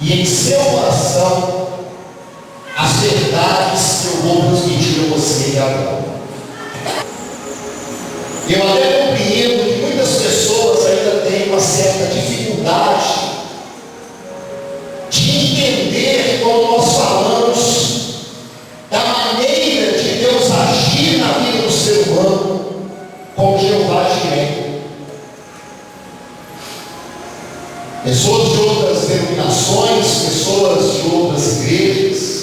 e em seu coração as verdades que eu vou transmitir a você agora. Eu até compreendo que muitas pessoas ainda têm uma certa dificuldade de entender quando nós falamos da maneira de Deus agir na vida do ser humano como Jeová Jireh. Pessoas de outras denominações, pessoas de outras igrejas,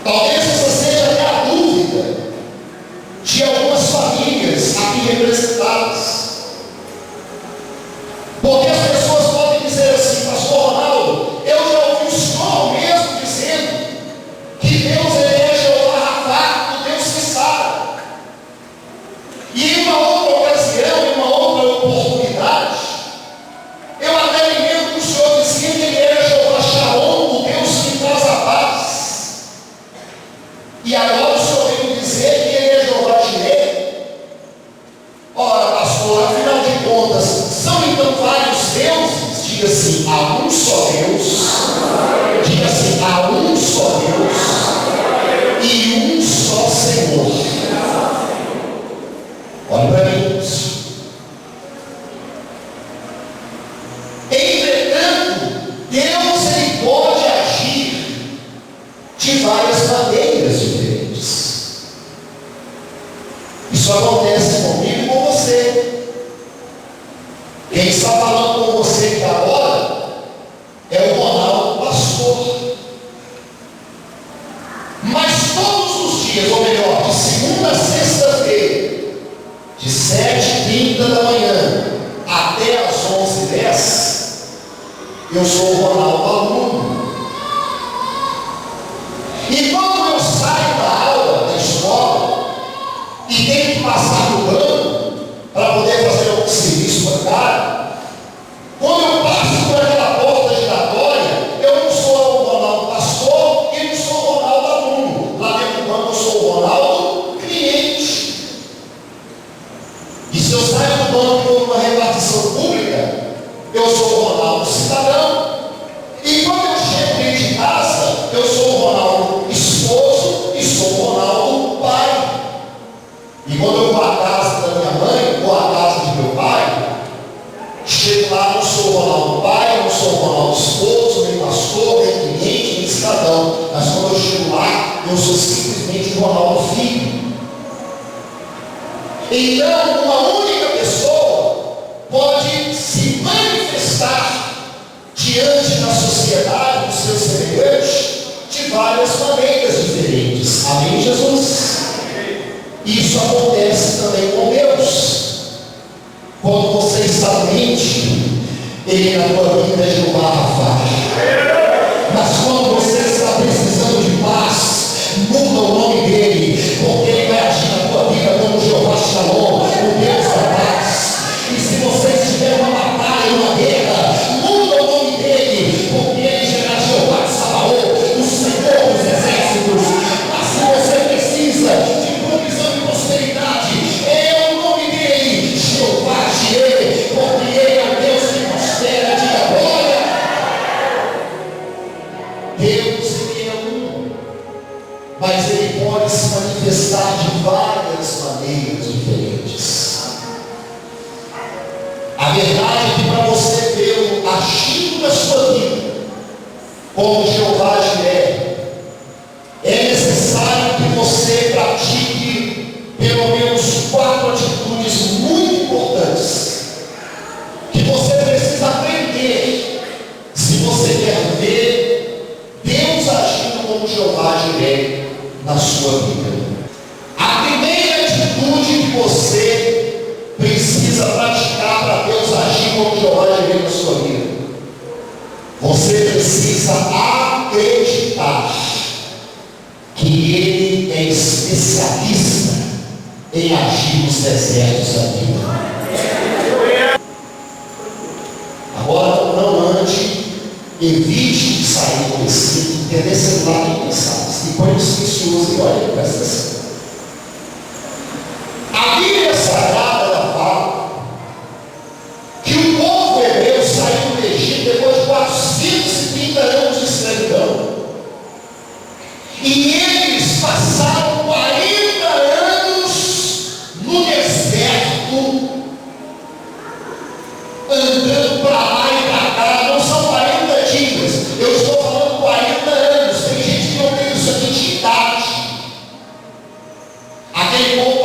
talvez essa seja até a dúvida de algumas famílias aqui representadas, porque as pessoas podem dizer assim: pastor Ronaldo, eu já ouvi o senhor mesmo dizendo que Deus é Jeová Rapha, o Deus que sabe. E em uma outra ocasião, em uma outra oportunidade, eu até me lembro que o senhor dizia que ele era Jeová Shalom, o Deus que traz a paz. E agora o senhor veio dizer que ele é Jeová Jireh. Ora, pastor, afinal de contas, são então vários deuses? Diga assim: há um só Deus. Diga assim: há um só Deus e um só Senhor. Olha para mim. Entretanto, Deus ele pode agir de várias maneiras diferentes. Isso acontece comigo e com você. Quem está falando com você aqui agora é o Ronaldo pastor. Mas todos os dias, ou melhor, de segunda a sexta-feira, de 7h30 da manhã até às 11h10, eu sou o Ronaldo aluno. E quando eu saio da aula, da escola, e tenho que passar no banco para poder fazer algum serviço bancário, quando eu passo por aquela porta giratória, eu não sou o Ronaldo pastor e não sou o Ronaldo aluno. Lá dentro do banco eu sou o Ronaldo cliente. E se eu saio do banco por uma repartição pública, eu sou o Ronaldo cidadão. E quando eu chego dentro de casa, eu sou o Ronaldo esposo e sou o Ronaldo pai. E quando eu vou à casa da minha mãe ou à casa de meu pai, chego lá, não sou o Ronaldo pai, não sou o Ronaldo esposo, nem pastor, nem cliente, nem cidadão. Mas quando eu chego lá, eu sou simplesmente o Ronaldo filho. Então, uma única pessoa pode se manifestar diante da sociedade, dos seus semelhantes, de várias maneiras diferentes. Amém, Jesus? Isso acontece também com Deus. Quando você está doente, Ele na tua vida é Jeová Rapha. Mas quando você está precisando de paz, muda o nome dele, porque Ele vai agir na tua vida como Jeová Shalom, o Deus da paz. E se você estiver uma batalha, uma guerra, muda o nome dele, porque Ele será Jeová Sabaoth, o Senhor dos exércitos. Mas se você precisa de provisão e prosperidade, é o nome dele, Jeová Jireh, porque Ele é o Deus que prospera. Diga glória. Deus ele é um, mas Ele pode se manifestar de várias maneiras diferentes. A verdade é que para você ver o agindo da sua vida como Jeová Jireh, é necessário que você pratique pelo menos 4 atitudes muito importantes que você precisa aprender se você quer ver Deus agindo como Jeová Jireh na sua vida. A primeira atitude que você precisa praticar para Deus agir como Jeová Jireh na sua vida: você precisa acreditar que Ele é especialista em agir nos desertos da vida. Agora, não ande, evite de sair com esse, entender celular nem pensar. E põe os silenciosos e olha, presta atenção. A Bíblia Sagrada ela fala que o povo hebreu saiu do Egito depois de 400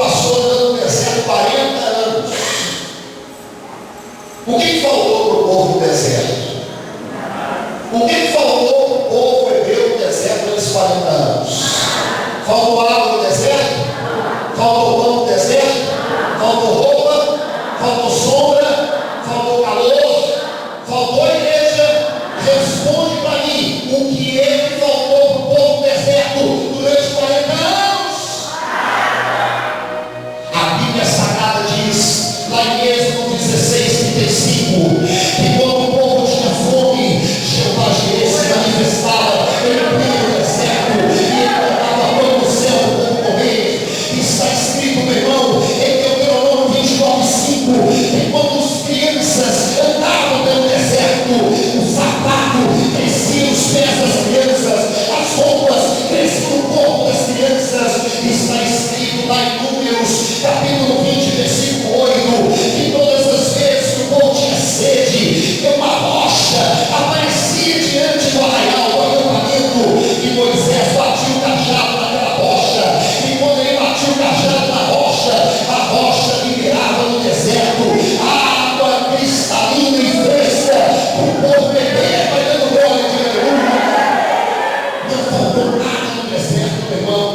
pastor andando no deserto 40 anos. O que faltou para o povo do deserto? O que faltou para o povo hebreu no deserto nesses 40 anos? Faltou água no deserto? Faltou pão no deserto? Faltou roupa? Faltou sombra? Faltou calor? Faltou igreja? Responde para mim, o que é que faltou para o povo do deserto durante 40 anos? A Bíblia Sagrada diz, lá em Êxodo 16:35, que quando o povo tinha fome, Jeová Jireh se manifestava no meio do deserto e ele mandava pão do céu para o povo comer. Está escrito, meu irmão, em Deuteronômio 29:5, que quando as crianças andavam pelo deserto, o sapato crescia os pés das crianças, as roupas cresciam no corpo das crianças. Está escrito lá em Números, capítulo 20, versículo 8, que todas as vezes que o povo tinha sede, uma rocha aparecia diante do arraial, do acampamento, e Moisés batia o cajado naquela rocha, e quando ele batia o cajado na rocha, a rocha liberava no deserto água cristalina e fresca, o povo beber, vai dando glória de aleluia. Não faltou nada no deserto, meu irmão.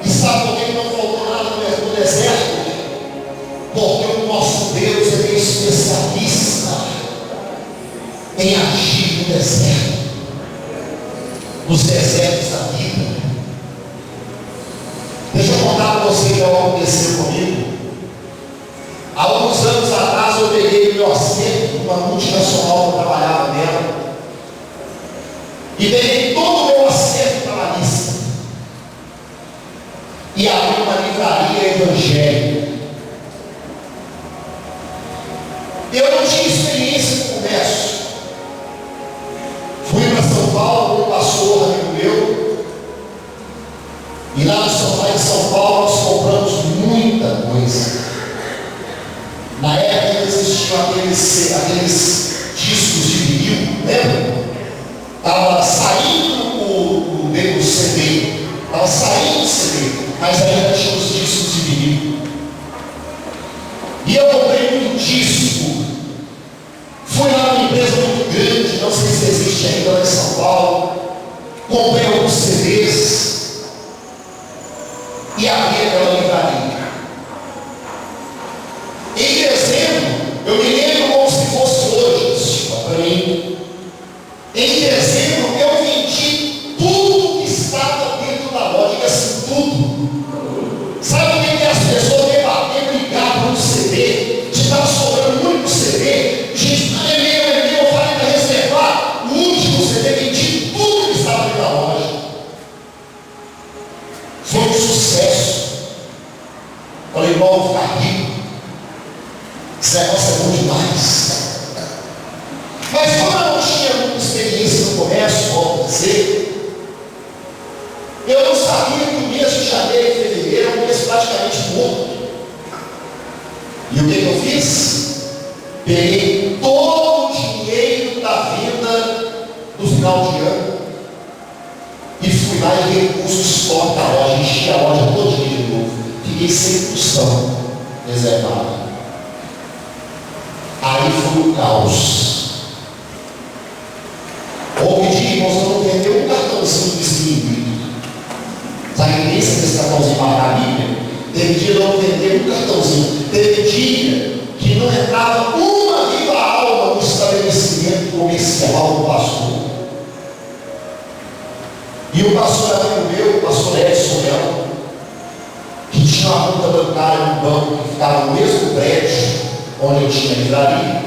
E sabe por que não faltou nada no deserto? Porque o nosso Deus é especialista em agir no deserto, nos desertos da vida. Deixa eu contar para você o que aconteceu comigo. Há alguns anos atrás eu peguei o meu assento, uma multinacional que eu trabalhava nela, e peguei todo o meu assento trabalhista e abri uma livraria evangélica. Eu não tinha experiência com comércio. Fui para São Paulo com um pastor amigo meu, e lá em São Paulo nós compramos muita coisa. Na época existiam aqueles discos de vinil, lembra? Estava saindo o CD, estava saindo o CD, mas ainda tinha os discos de vinil. E eu comprei muito disco. Fui lá numa empresa muito grande, não sei se existe ainda lá em São Paulo. Comprei alguns CDs e abri aquela livraria. Em dezembro, eu me lembro como se fosse hoje, para mim. Em dezembro, eu vendi tudo que estava dentro da loja, diga assim, tudo. Sabe o que as pessoas debater, brigar por um CD? Se estava sobrando muito CD, gente, é meu, eu falei para reservar o último CD, vendi tudo que estava dentro da loja. Foi um sucesso. Falei, irmão, vou ficar rico. Esse negócio é bom demais. Mas como eu não tinha muita experiência no comércio, vou dizer, eu não sabia que o mês de janeiro e fevereiro era um mês praticamente morto. E o que eu fiz? Peguei todo o dinheiro da venda do final de ano e fui lá e repus o estoque da loja, enchi a loja todinha de novo. Fiquei sem custão reservado. Aí foi o caos. Houve dia, irmãos, eu não vendeu um cartãozinho distribuído. Sabe a tendência desse cartãozinho para a Bíblia? Teve dia de eu não vender um cartãozinho. Teve dia que não entrava uma viva alma no estabelecimento comercial do pastor. E o pastor amigo meu, o pastor Edson Leão, que tinha uma conta bancária no banco que ficava no mesmo prédio onde eu tinha livraria,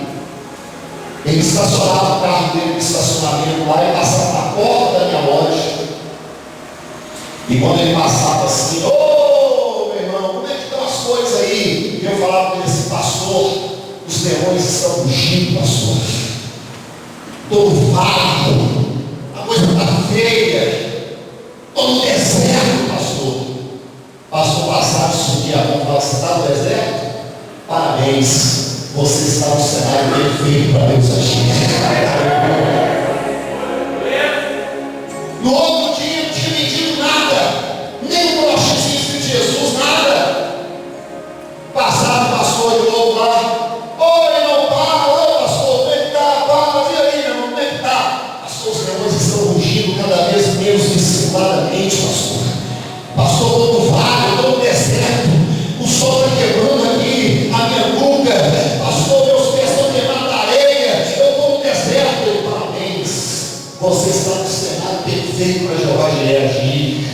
ele estacionava o carro dele no estacionamento lá e passava na porta da minha loja. E quando ele passava assim, ô meu irmão, como é que estão as coisas aí? E eu falava com ele assim, pastor, os demônios estão fugindo, pastor. Estou vago, a coisa está feia, estou no deserto, pastor. Pastor passava, subia a mão e falava, você está no deserto? Parabéns, você está no cenário perfeito para Deus agir. No outro dia não tinha vendido nada, nem um brochezinho de Jesus, nada. Você está no cenário perfeito para Jeová Jireh agir.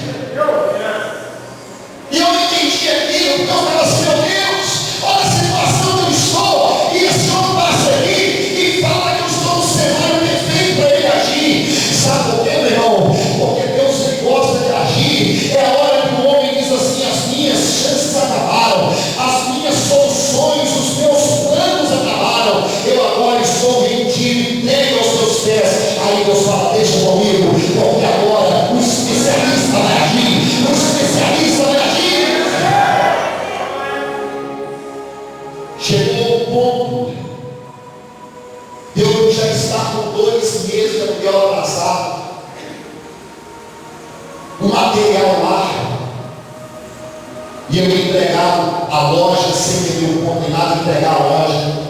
E eu entendi aquilo, porque eu falava assim, meu Deus, olha a situação que eu estou, e esse homem passa aqui e fala que eu estou no cenário perfeito para ele agir. Sabe por quê, meu irmão? Porque Deus, ele gosta de agir. É a hora que o homem diz assim, as minhas chances acabaram, as minhas soluções, os meus planos acabaram, eu agora estou rendido, entregue aos teus pés. Aí Deus fala, deixa comigo, porque agora o especialista vai agir, o especialista vai agir. Chegou o ponto de eu já estar com 2 meses de aluguel atrasado, o material lá, e eu entregar a loja sem ter o combinado, entregar a loja.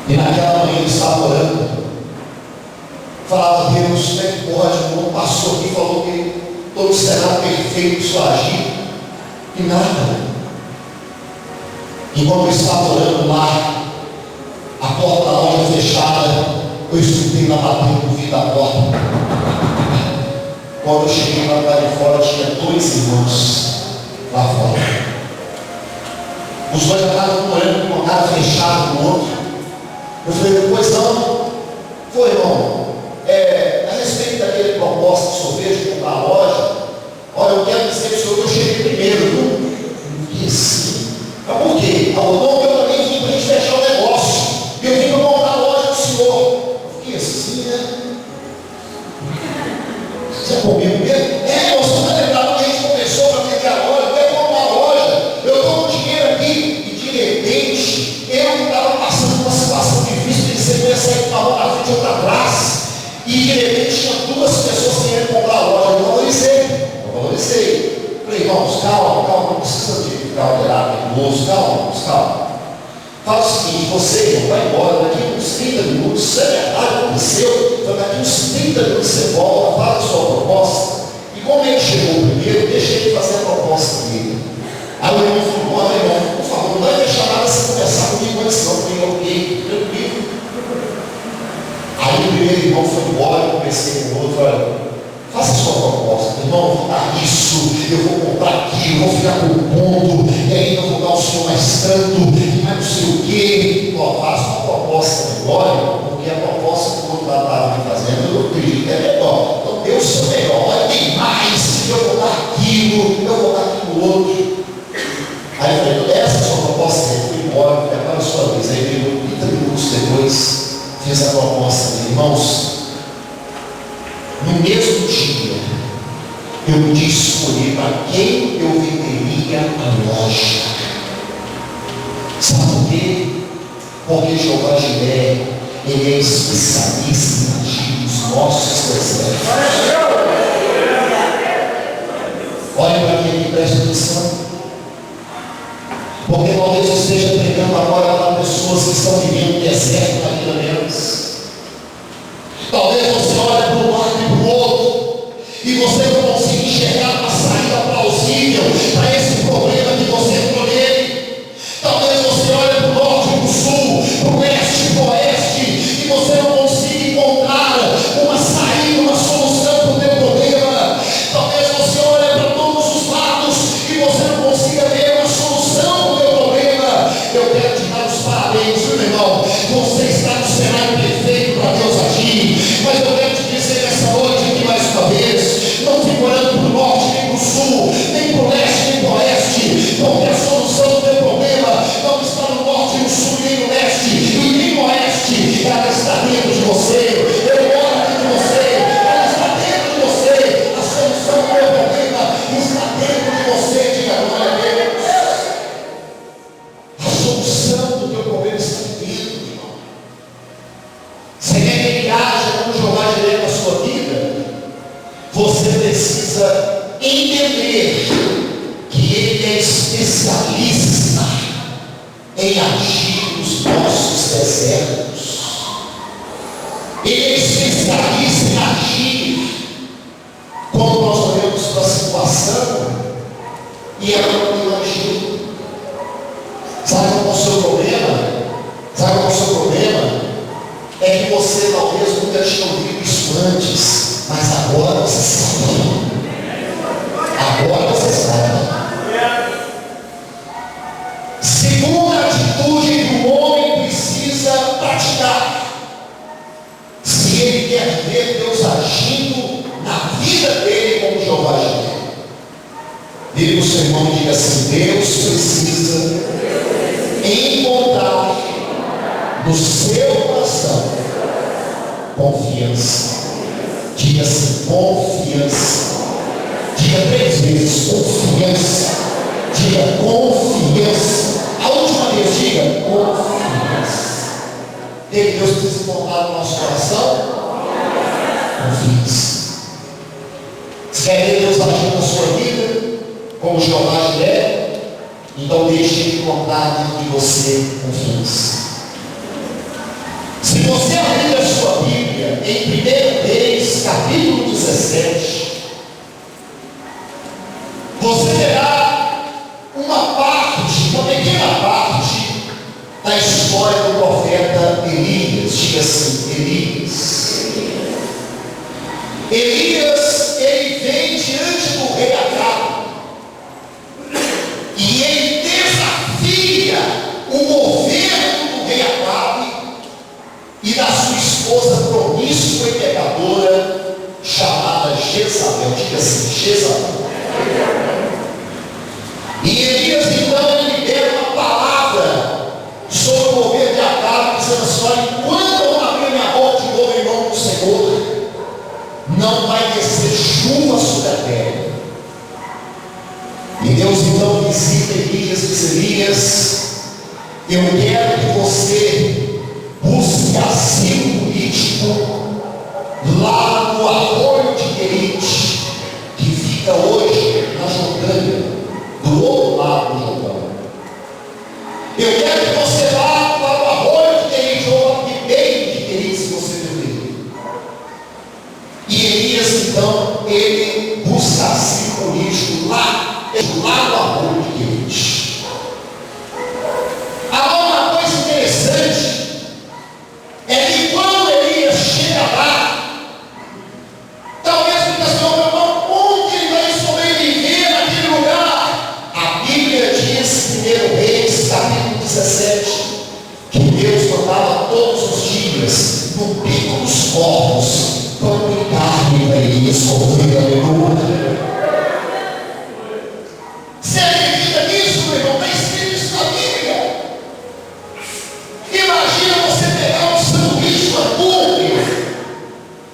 E naquela manhã eu estava orando, falava, Deus, como é que pode? O irmão passou aqui e falou que todo cenário perfeito só agir, e nada. Enquanto eu estava orando lá, a porta da loja fechada, eu escutei lá batendo no vidro da porta. Quando eu cheguei lá de fora, tinha 2 irmãos lá fora. Os dois já estavam olhando com a cara fechada no outro. Eu falei, pois não. Foi, irmão, a respeito daquele propósito que o senhor fez de comprar a loja, olha, eu quero dizer para o senhor que eu cheguei primeiro, viu? Isso. Mas por quê? Porque eu também vim para a gente fechar o negócio. E eu vim para comprar a loja do senhor. Eu fiquei assim, né? Você é comigo mesmo? Você está lembrado quando a gente começou para vender a loja? Eu quero comprar a loja. Eu estou com dinheiro aqui. E de repente, eu estava passando por uma situação difícil. Você começa a ir para uma frente ou para trás. E de repente tinha 2 pessoas querendo comprar a loja. Eu valorizei. Falei, irmãos, calma, não precisa de ficar alterado, nervoso, calma. Fala o seguinte, você vai embora, daqui uns 30 minutos, isso é verdade, aconteceu, então daqui uns 30 minutos você volta, fala a sua proposta, e como ele chegou primeiro, deixa ele fazer a proposta dele. Aí o irmão falou, olha irmão, por favor, não vai deixar nada sem conversar comigo antes não, eu ok, tranquilo. Aí o primeiro irmão foi embora, eu conversei com o outro, olha, faça a sua proposta, irmão, eu vou dar isso, eu vou comprar aquilo, eu vou ficar com o ponto, e ainda eu vou dar ao senhor mais tanto, e mais não sei o quê. Faça uma proposta melhor, porque a proposta que o outro lá estava me fazendo, eu acredito que é melhor. Então dê o seu melhor, olha, tem mais, eu vou dar aquilo, eu vou dar aquilo outro. Aí eu falei, essa é a sua proposta, eu fui embora, agora é a sua vez. Aí veio 30 minutos depois, fiz a proposta dele, irmãos. No mesmo dia, eu pude escolher para quem eu venderia a loja. Sabe por quê? Porque Jeová Jireh, ele é especialista em agir nos nossos desejos. Olha para mim aqui, preste atenção. Porque talvez eu esteja pregando agora para pessoas que estão vivendo um deserto na vida delas. Talvez você olhe para um lado e para o outro, e você não consiga enxergar uma saída plausível para esse problema que você entrou nele. Talvez você olhe para o norte e para o sul, para o leste e para o oeste, e você não consiga encontrar uma saída, uma solução para o teu problema. Talvez você olhe para todos os lados e você não consiga ver uma solução para o teu problema. Eu quero te dar os parabéns, meu irmão. Você está no cenário perfeito para Deus agir. Mas eu quero te dizer nessa noite aqui mais uma vez, não fique olhando para o norte, nem para o sul, nem para o leste, nem para o oeste, porque a solução do teu problema não está no norte, no sul, nem no leste, e nem no oeste, ela está dentro de você. Eu oro aqui de você, ela está dentro de você, a solução do teu problema está dentro de você, diga glória a Deus. A solução do teu problema está dentro, irmão. Você quer que ele haja como Jeová Jireh na sua vida? Você precisa entender que ele é especialista em agir nos nossos desertos. Ele é especialista em agir quando nós olhamos para a situação e ela não agiu. Sabe qual é o seu problema? É que você talvez nunca seu irmão e diga assim: Deus precisa encontrar no seu coração confiança. Diga assim: confiança. Diga 3 vezes: confiança. Diga confiança. A última vez, diga confiança. Deus precisa encontrar no nosso coração confiança. Se quer ver Deus agir na sua vida, como Jeová é, então deixe Ele encontrar dentro de você confiança. Se você abrir a sua Bíblia em 1 Reis, capítulo 17, você verá uma pequena parte da história do profeta Elias. Diga assim: Elias. Elias, ele vem diante do rei Acabe e ele desafia o governo do rei Acabe e da sua esposa promíscua e pecadora chamada Jezabel. Diga assim: Jezabel. E Elias então ele libera uma palavra sobre o governo de Acabe, dizendo assim: olha, enquanto eu não abrir minha boca de novo em nome do Senhor, não vai descer chuva sobre a terra. E Deus então visita Elias e diz: Elias, eu quero que você busque asilo político lá no arroio de Querite, que fica hoje na Jordânia, do outro lado do Jordão. Eu quero que você vá para o arroio de Querite, ou a ribeiro de Querite, se você preferir. E Elias então, ele busca asilo político lá no arroio de Querite. Agora, uma coisa interessante é que quando Elias chega lá, talvez muitas pessoas perguntam: onde ele vai sobreviver naquele lugar? A Bíblia diz, 1 Reis, capítulo 17, que Deus mandava todos os dias, no pico dos corvos, pão e carne para Elias comer. Aleluia. Você acredita nisso, meu irmão? Está escrito isso na Bíblia. Imagina você pegar um sanduíche, um hambúrguer,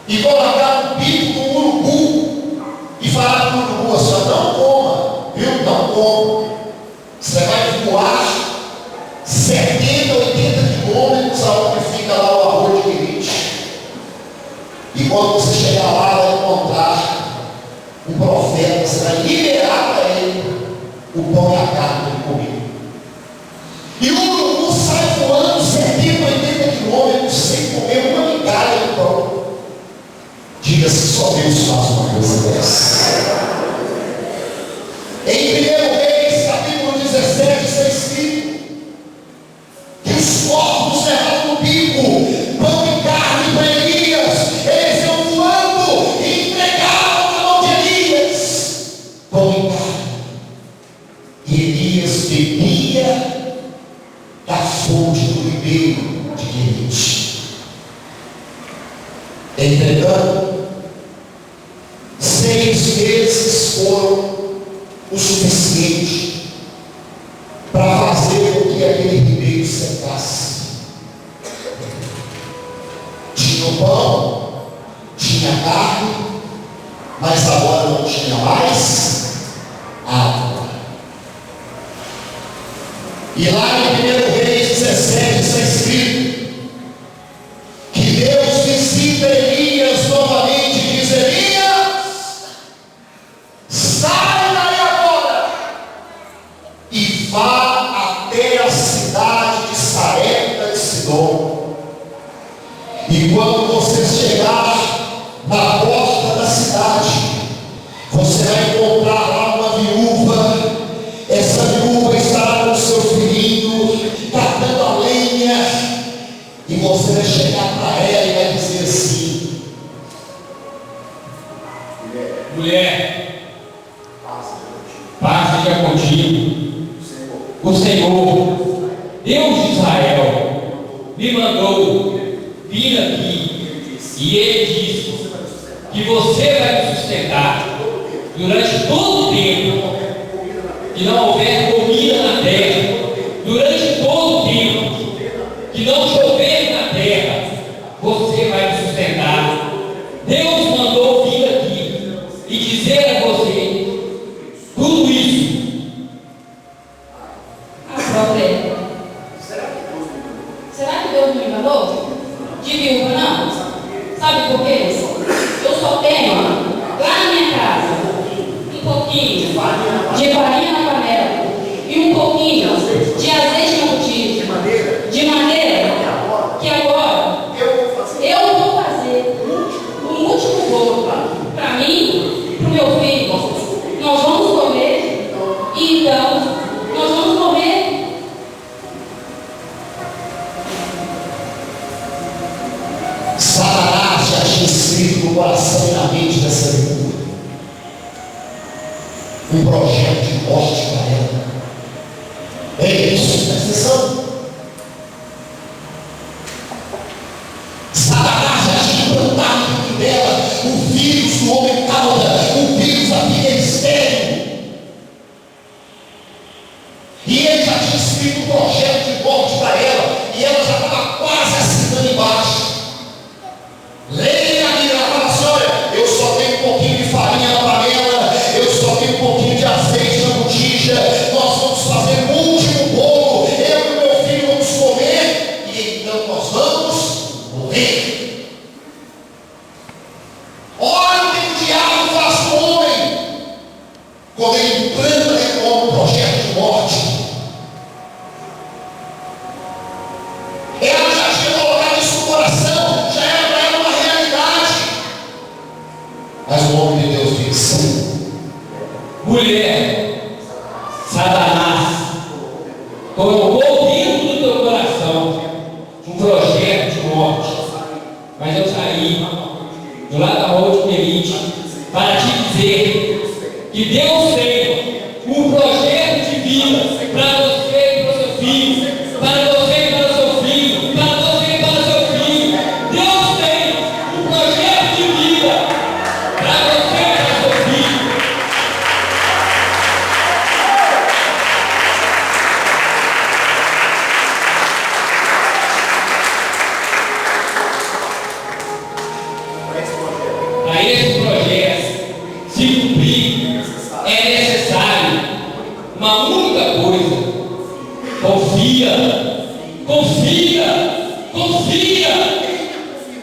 e colocar um pico do urubu e falar para o urubu assim: não coma, viu? Não coma. Você vai voar 70, 80 quilômetros aonde fica lá o arroio de Querite. E quando você chegar lá, vai encontrar um profeta. Você vai liberar para ele o pão e a carne que ele comeu. E o urubu sai voando 70, 80 quilômetros sem comer uma migalha de pão. Diga-se: só Deus faz uma coisa dessa. Em 1 Reis, capítulo 17, está escrito que os corvos levaram no bico pão e carne para Elias. Eles iam voando e entregavam na mão de Elias pão e carne. E Elias bebia da fonte do ribeiro de Querite. Entretanto, 6 meses foram o suficiente para fazer com que aquele ribeiro secasse. Tinha o pão, tinha carne, mas agora não tinha mais água. E lá em 1 Reis 17 está escrito que Deus visita Elias novamente e diz: Elias, sai daí agora e vá até a cidade de Sarepta de Sidom. E quando você chegar na porta da cidade, você vai encontrar lá uma viúva. Essa viúva estará com o seu filhinho, catando a lenha, e você vai chegar para ela e vai dizer assim: mulher, paz seja contigo. O Senhor, Deus de Israel, me mandou vir aqui, e Ele disse que você vai me sustentar durante todo o tempo que não houver comida na terra, durante todo o tempo que não chover na terra, você vai me sustentar. Deus mandou vir aqui e dizer a você tudo isso. Problema. Será que Deus me enganou? De viúva não? Sabe por quê? Eu só tenho lá na minha casa um pouquinho de farinha na panela e um pouquinho de azeite na botija, de maneira que agora eu vou fazer um último bolo para mim, para o meu filho. Nós vamos comer e então nós vamos comer. Satanás já tinha escrito no coração e na mente dessa viúva um projeto de morte para ela. É isso, presta atenção. Satanás já tinha implantado dentro dela o vírus do homem cauda, o vírus da filha estéril. E ele já tinha escrito um projeto de morte para ela, e ela já estava quase assinando embaixo. Leia a Bíblia, ela fala assim: olha, eu só tenho um pouquinho de farinha na panela, eu só tenho um pouquinho de azeite na botija, nós vamos fazer o último bolo, eu e meu filho vamos comer, e então nós vamos morrer. Olha o que o diabo faz com o homem, quando ele implanta dentro do homem um projeto de morte. Ela já tinha colocado isso no coração, já era para ela uma realidade. Mas o homem de Deus disse: mulher, Satanás colocou dentro do teu coração um projeto de morte, mas eu saí do lado da rua de Elite para te dizer que Deus tem um projeto de vida para você e para o seu filho, para você e para o seu filho, para você e para o seu filho. Deus tem um projeto de vida para você e para o seu filho. Para esse projeto se cumprir, é necessário uma única coisa: confia, confia, confia,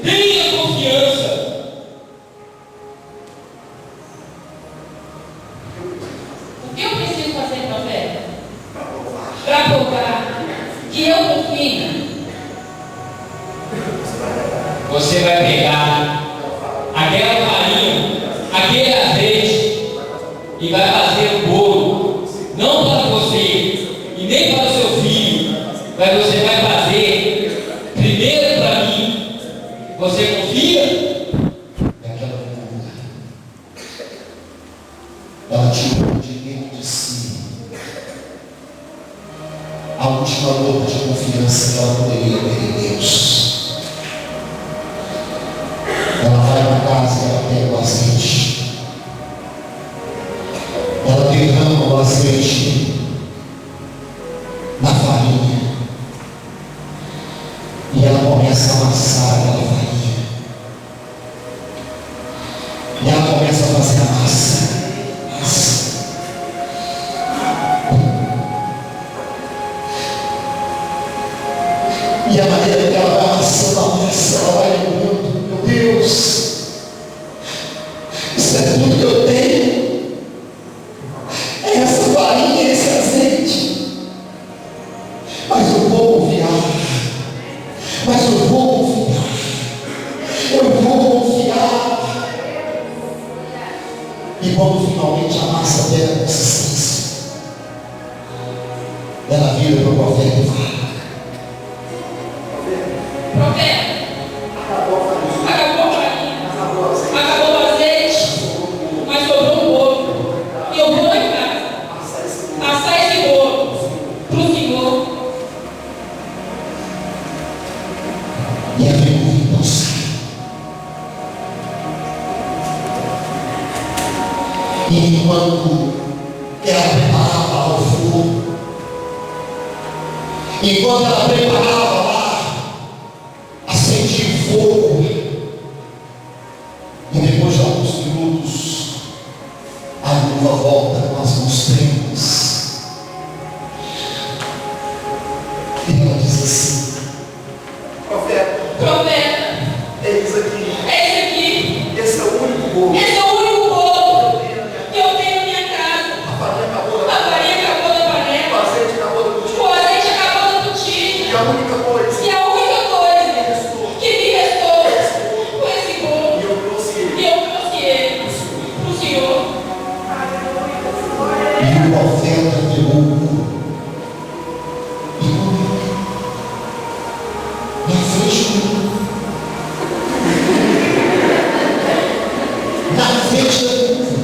tenha confiança. O que eu preciso fazer, profeta? Para provar que eu confio. Você vai pegar aquela farinha, aquele azeite e vai fazer o bolo, não para você e nem para o seu filho, mas você vai fazer primeiro para mim. Você confia? é aquela viúva. Ela tirou de dentro de si a última gota de confiança que ela poderia ter em Deus. Ela vai na casa e ela pega o azeite. Ela derrama o azeite na farinha. E ela começa a amassar aquela farinha. E ela começa a fazer a massa. E a maneira que ela vai amassando a massa, ela vai lembrando: meu Deus, isso é tudo que eu tenho, é essa farinha, esse azeite. Mas eu vou confiar, mas eu vou confiar, eu vou confiar. E quando finalmente a massa pega consistência, ela vira para o profeta e fala: Profeta, acabou a farinha, acabou o azeite, mas sobrou um bolo. E eu vou lá em casa assar esse bolo para o Senhor. e a viúva então sai. E enquanto ela preparava a Enquanto ela preparava lá, acendia o fogo. E depois de alguns minutos, a viúva volta com as mãos trêmulas. E ela diz assim: Profeta, eis aqui, esse é o único bolo que eu tenho na minha casa. A farinha acabou da panela, o azeite acabou da botija. E a única coisa que me restou foi esse bolo. E eu trouxe ele para o Senhor. e o profeta pegou o bolo e comeu na frente do na frente da viúva.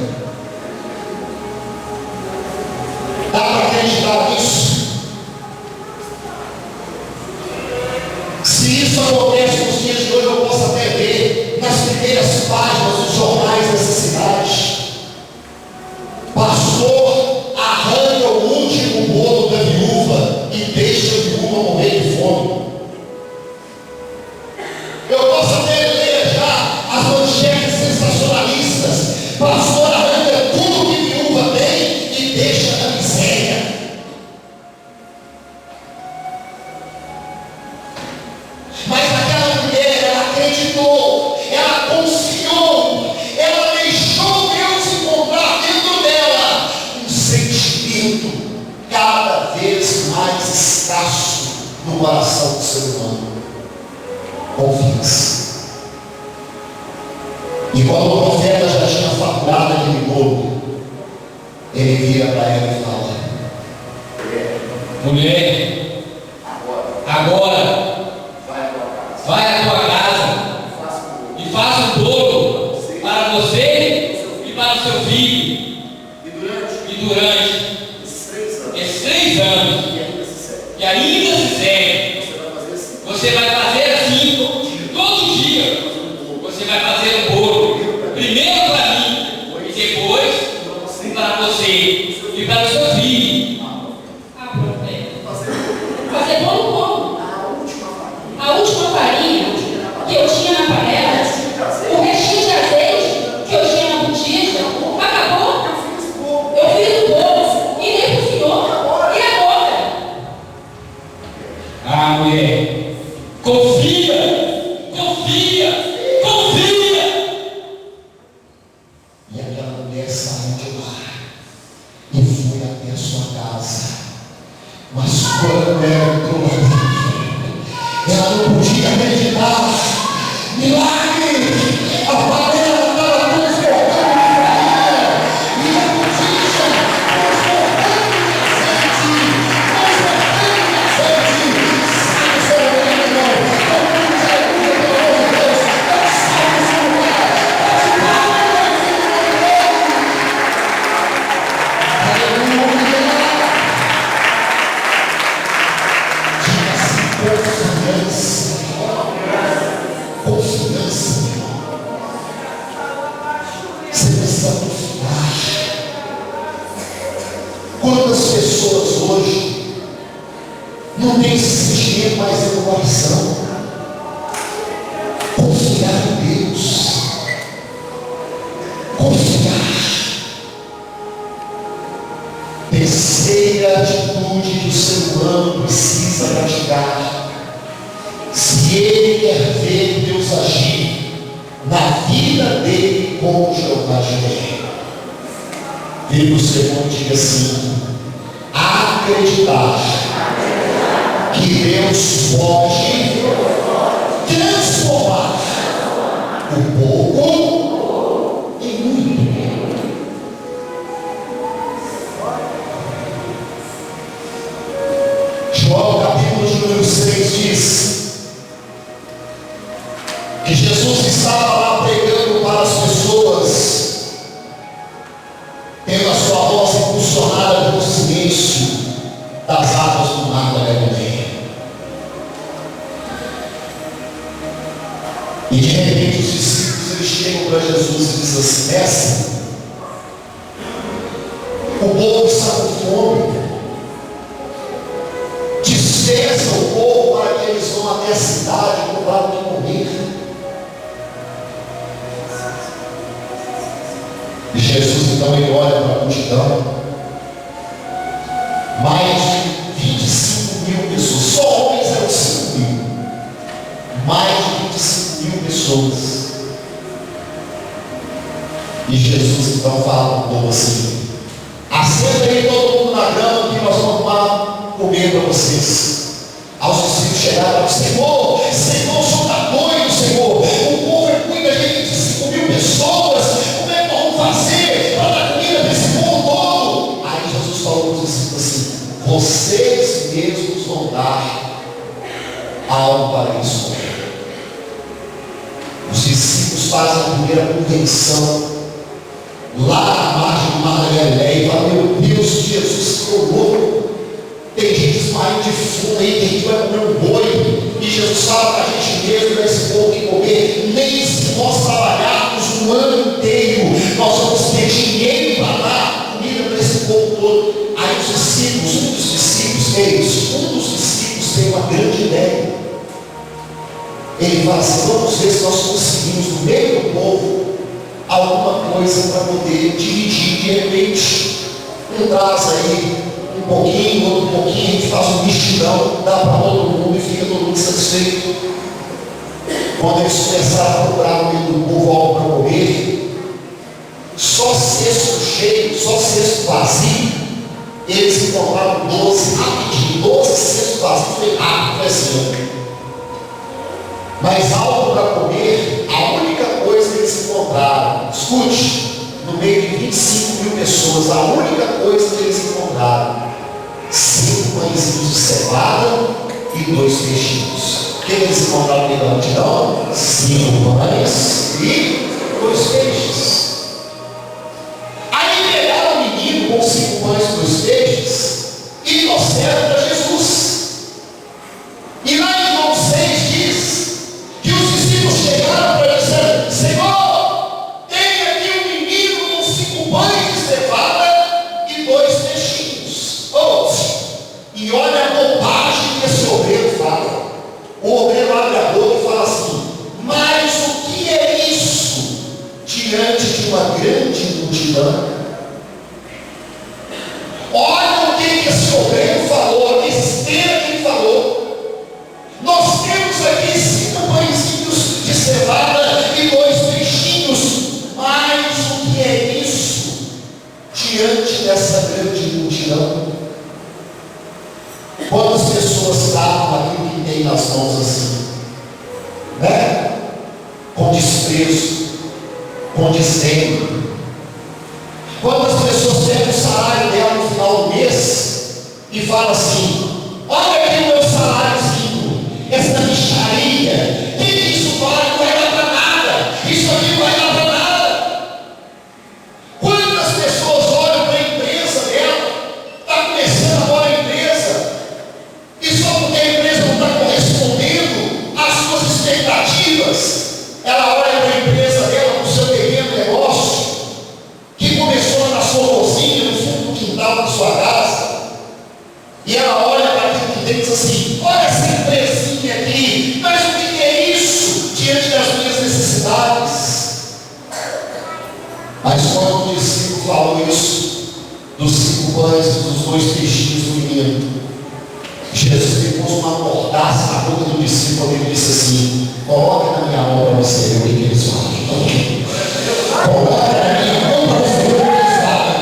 Dá para acreditar nisso? Se isso acontece nos dias de hoje, eu posso até ver nas primeiras páginas dos jornais dessa cidade. Pastor arranca o último bolo da viúva e deixa a viúva morrer de fome. Eu posso até ler já as manchetes sensacionalistas. Pastor arranca tudo que viúva tem e deixa na miséria. Mas aquela mulher, ela acreditou, ela confiou, ela deixou Deus encontrar dentro dela um sentimento cada vez mais escasso no coração do ser humano: confiança. E quando o profeta já tinha faturado aquele bolo, ele vira para ela e fala: Mulher, agora vai à tua casa e faça um bolo para você e para o seu filho. E durante esses 3 anos, que ainda se segue, você vai fazer assim todo dia. Você vai fazer um bolo, primeiro para mim e depois para você e para o seu filho. Fazer bolo como? A última farinha que eu tinha na panela, o restinho de azeite que eu tinha na botija, acabou. Eu fiz o bolo e dei para o Senhor. E agora? Ah, mulher, confia, confia, confia. E aquela mulher saiu de lá e foi até a sua casa. Mas quando ela entrou lá dentro, ela não podia acreditar. Milagre! A panela estava transformando em farinha. E a botija transformando em confiança. Você precisa confiar. Quantas pessoas hoje não têm esse sentimento mais no coração? Confiar em Deus. Confiar. Terceira atitude que o ser humano precisa praticar. Se ele quer ver Deus agir na vida dele como Jeová Jireh, Vire o segundo e diga assim: acreditar que Deus pode transformar o pouco em muito. João capítulo de número 6 diz que Jesus estava lá pregando para as pessoas, tendo a sua voz impulsionada pelo silêncio das águas do mar da Galileia. E de repente os discípulos eles chegam para Jesus e dizem assim: mestre, o povo está com fome, desperta dispensa o povo para que eles vão até a cidade comprar o que comer. E Jesus então ele olha para a multidão, mais de 25 mil pessoas, só homens eram 5 mil, mais de 25 mil pessoas. E Jesus então fala para o povo assim: assenta aí todo mundo na grama que nós vamos lá comer para vocês. Aos discípulos chegaram e Senhor, Senhor, o Senhor está doido, Senhor. O povo é muita gente, de 5 mil pessoas. Como é que nós vamos fazer para dar comida para esse povo todo? Aí Jesus falou para os discípulos assim: vocês mesmos vão dar algo para isso. Os discípulos fazem a primeira convenção lá na margem do Mar da Galileia e falam: meu Deus, Jesus ficou louco. Tem gente desmaiando de fome aí, tem gente que vai comer um boi. E Jesus fala para a gente mesmo, para esse povo que comer, nem se nós trabalharmos um ano inteiro, nós vamos ter dinheiro para dar comida para esse povo todo. Aí os discípulos, um dos discípulos tem uma grande ideia. Ele fala assim: vamos ver se nós conseguimos no meio do povo alguma coisa para poder dividir. De repente, um traz aí um pouquinho, outro pouquinho, a gente faz um mexidão, dá para todo mundo e fica todo mundo satisfeito. Quando eles começaram a procurar no meio do povo algo para comer, só cesto cheio, só cesto vazio, eles encontraram 12, rapidinho, 12 cestos vazios, foi rápido, foi assim. Mas algo para comer, a única coisa que eles encontraram, escute, no meio de 25 mil pessoas, a única coisa que eles encontraram: 5 pãezinhos de cevada e 2 peixinhos. O que eles encontraram no meio da multidão? 5 pães e 2 peixes. Aí pegaram o menino com 5 pães e 2 peixes e trouxeram para Jesus. E lá em João 6 diz que os discípulos chegaram para ele e disseram: Senhor, tem aqui um menino com 5 pães de cevada e 2 peixinhos. E olha a bobagem que esse obreiro fala. O obreiro abre a boca e fala assim: mas o que é isso diante de uma grande multidão? Olha o que esse obreiro falou, a besteira que ele falou. Nós temos aqui 5 pãezinhos de cevada e 2 peixinhos, mas o que é isso diante dessa grande multidão? Quantas pessoas davam aquilo que tem nas mãos assim, né? Com desprezo, com desdém. Quantas pessoas pegam o salário dela no final do mês e falam assim: olha aqui o meu saláriozinho, essa micharia, que isso vale? Não vai dar para nada, isso aqui não vai dar para nada. Quantas pessoas olham para a empresa dela, está começando agora a empresa, e só porque a empresa não está correspondendo às suas expectativas, ela olha para a empresa dela, para o seu pequeno negócio, que começou na sua cozinha, no fundo do quintal da sua casa, e ela olha para aquilo que tem e diz assim: olha essa empresinha aqui, mas o que é isso diante das minhas necessidades? Mas quando o discípulo falou isso, dos 5 pães e dos 2 peixinhos do menino, Jesus pôs uma mordaça na boca do discípulo e ele disse assim: coloca na minha mão para você ver o que eles fazem. Coloca na minha mão para você ver o que eles fazem.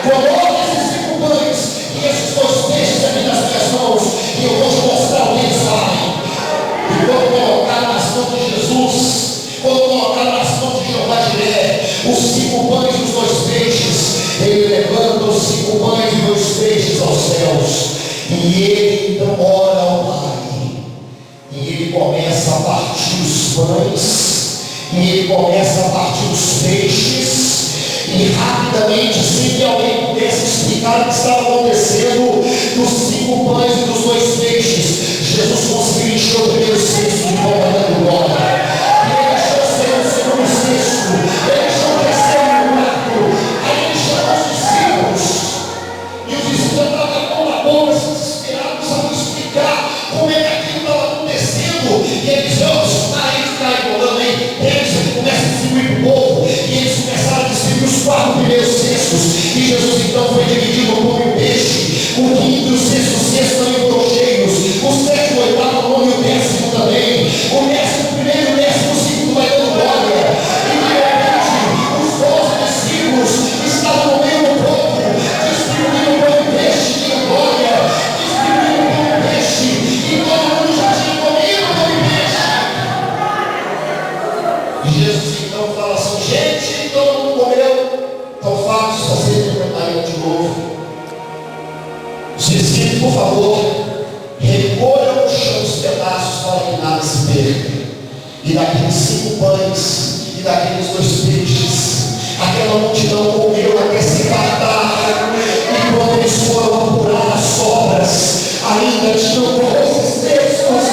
Coloca esses 5 pães e esses 2 peixes aqui nas minhas mãos e eu vou te mostrar o que eles fazem. E quando colocar nas mãos de Jesus, quando colocar nas mãos de Jeová Jiré, os 5 pães e os 2 peixes, ele levanta os 5 pães e 2 peixes aos céus. E ele então ora ao Pai, e ele começa a partir os pães, e ele começa a partir os peixes, e rapidamente, sem que alguém pudesse explicar o que estava acontecendo, dos 5 pães e dos 2 peixes, Jesus conseguiu encher o primeiro cesto de glória dando glória, e ele encheu o segundo cesto, ele encheu o terceiro e o quarto, aí ele chamou os discípulos, e os discípulos estavam com a boca, desesperados, não sabiam explicar Os discípulos, por favor, recolham no chão os pedaços para que nada se perca. E daqueles 5 pães e daqueles 2 peixes, aquela multidão comeu até se fartar. E quando eles foram apurar as sobras, ainda tinham 12 cestos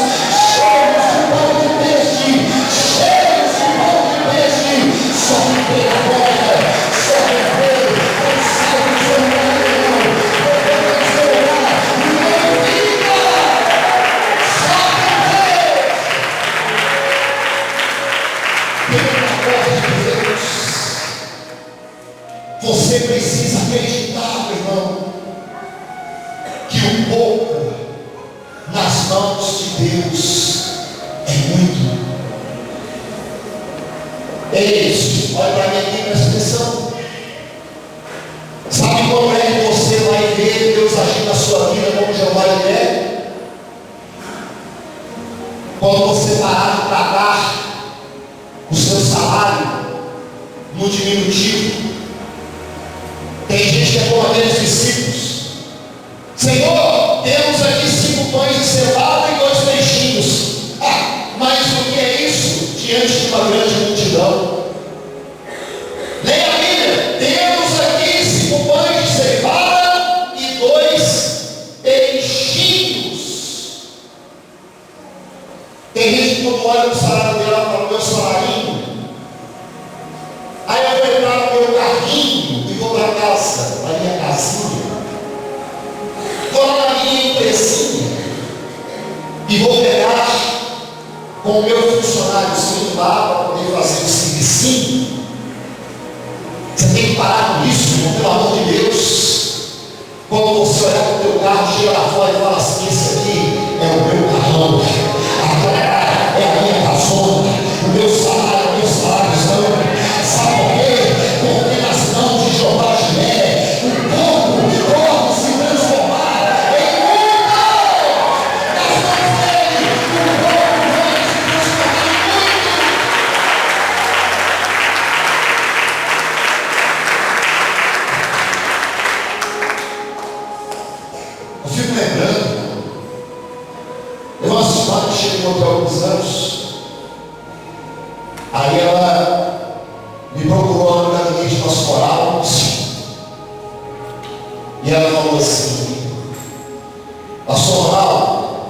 cheios de pão de peixe, cheios de pão de peixe. Só que tem a boca, só que tem, não sabe jogar, não sabe jogar, não fica, só que tem. Pelo amor de Deus, você precisa acreditar, meu irmão, que o pouco nas mãos de Deus é muito. É isso. Olha para mim aqui, presta atenção. Sabe como é que você vai ver Deus agir na sua vida como Jeová é? Quando você parar de pagar o seu salário no diminutivo. Tem gente que é como aqueles discípulos. Senhor, temos aqui 5 pães de cevada e 2 peixinhos. Mas o que é isso diante de uma grande multidão? Leia a Bíblia. Temos aqui 5 pães de cevada e 2 peixinhos. Tem gente que quando olha no salário dela fala: meu salarinho. Aí eu vou entrar no meu carrinho e vou para casa, para minha casinha. Vou lá na minha empresinha e vou pegar com o meu funcionáriozinho lá para poder fazer o serviço. Você tem que parar com isso, irmão, pelo amor de Deus. Quando você olhar para o teu carro, chega lá fora e fala assim: esse aqui é o meu carrão, agora é a minha casona, o meu salário não. Sabe por quê? Porque nas mãos de Jeová Jireh, o pouco pode se transformar em muito. Nas mãos dele, o pouco pode se transformar em muito. Eu fico lembrando, eu uma senhora que chegou aqui há alguns anos. Aí ela me procurou no gabinete pastoral e ela falou assim: pastor Ronaldo,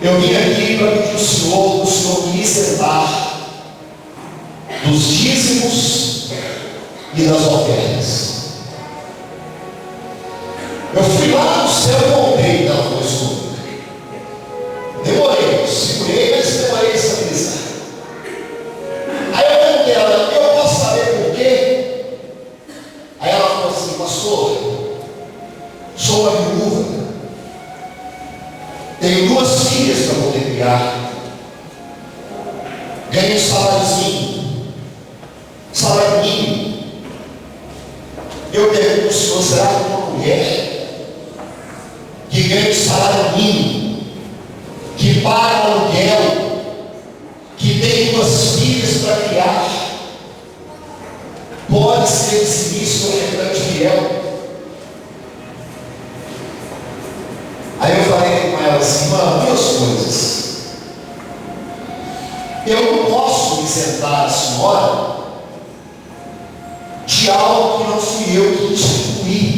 eu vim aqui para pedir o senhor me isentar dos dízimos e das ofertas. Eu fui lá no céu e voltei. Ela falou: escuta, demorei, segurei, mas demorei a estabilizar. Aí eu perguntei a ela: eu posso saber por quê? Aí ela falou assim: pastor, sou uma viúva, tenho 2 filhas para poder criar, ganho um salário mínimo. Eu pergunto ao senhor: será que uma mulher que ganha um salário mínimo, que paga aluguel, que tem 2 filhas para criar, pode ser dizimista ou ofertante fiel? Aí eu falei com ela assim: irmã, 2 coisas. Eu não posso isentar a senhora de algo que não fui eu que instituí.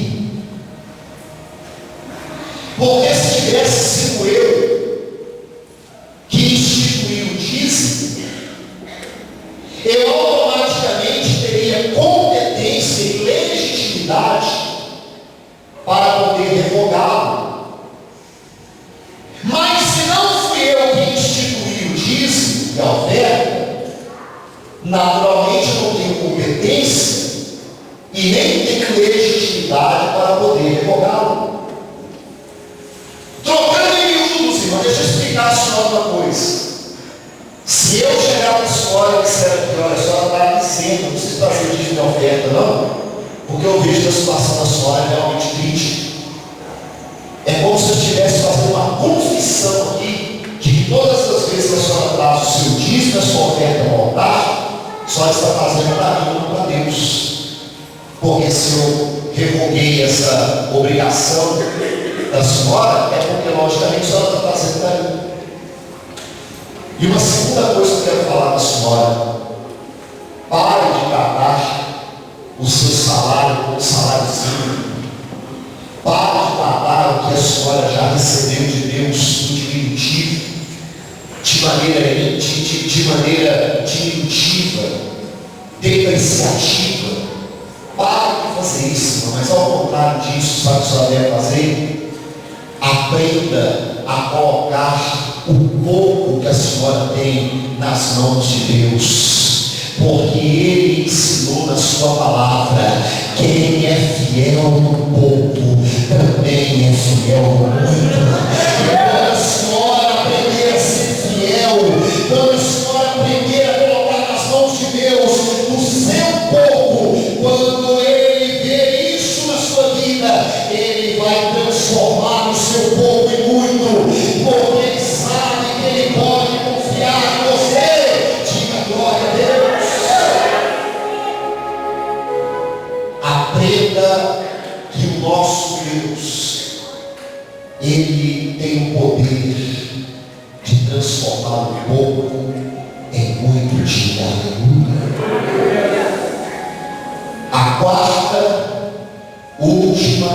Porque se tivesse sido eu que instituí o dízimo, eu automaticamente teria competência e legitimidade para poder revogá-lo. Mas se não fui eu que instituí o dízimo e a oferta, naturalmente eu não tenho competência e nem tenho legitimidade para poder revogá-lo. Trocando em miúdos, irmão, deixa eu explicar a senhora uma coisa. Se eu chegar para a senhora e disser que olha, a senhora está dizendo, não precisa fazer dízimo de oferta, não, porque eu vejo que a situação da senhora é realmente crítica. É como se eu estivesse fazendo uma confissão aqui de que todas as vezes que a senhora traz o seu dízimo, a sua oferta ao altar, a senhora está fazendo para mim, não para Deus. Porque se eu revoguei essa obrigação da senhora, é porque logicamente a senhora está fazendo carinho. E uma segunda coisa que eu quero falar para a senhora: pare de tratar o seu salário como saláriozinho. Pare de tratar o que a senhora já recebeu de Deus no diminutivo, de maneira diminutiva, depreciativa. Pare de fazer isso, mas ao contrário disso, sabe o que a senhora deve fazer? Aprenda a colocar o pouco que a senhora tem nas mãos de Deus, porque Ele ensinou na sua palavra: quem é fiel no pouco também é fiel no muito. Quando a senhora aprender a ser fiel, quando a senhora aprender a colocar nas mãos de Deus o seu pouco, quando Ele ver isso na sua vida, Ele vai transformar o seu pouco em muito, porque Ele sabe que Ele pode confiar em você. Diga glória a Deus. Aprenda que o nosso Deus, Ele tem o poder de transformar o pouco em muito. Diga aleluia. A quarta, última,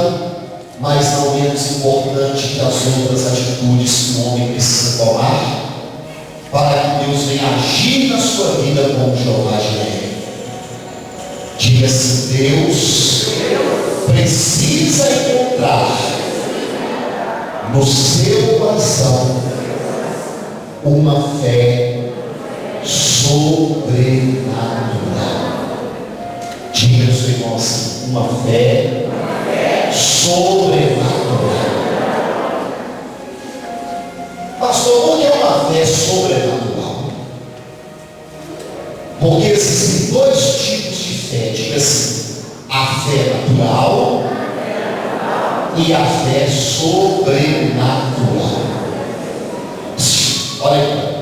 mas não menos importante que as outras atitudes que o homem precisa tomar para que Deus venha agir na sua vida como Jeová Jireh. Diga-se: Deus precisa encontrar no seu coração uma fé sobrenatural. Diga ao seu irmão assim: uma fé sobrenatural. Pastor, o que é uma fé sobrenatural? Porque existem dois tipos de fé. Diga assim: a fé natural e a fé sobrenatural. Olha aí.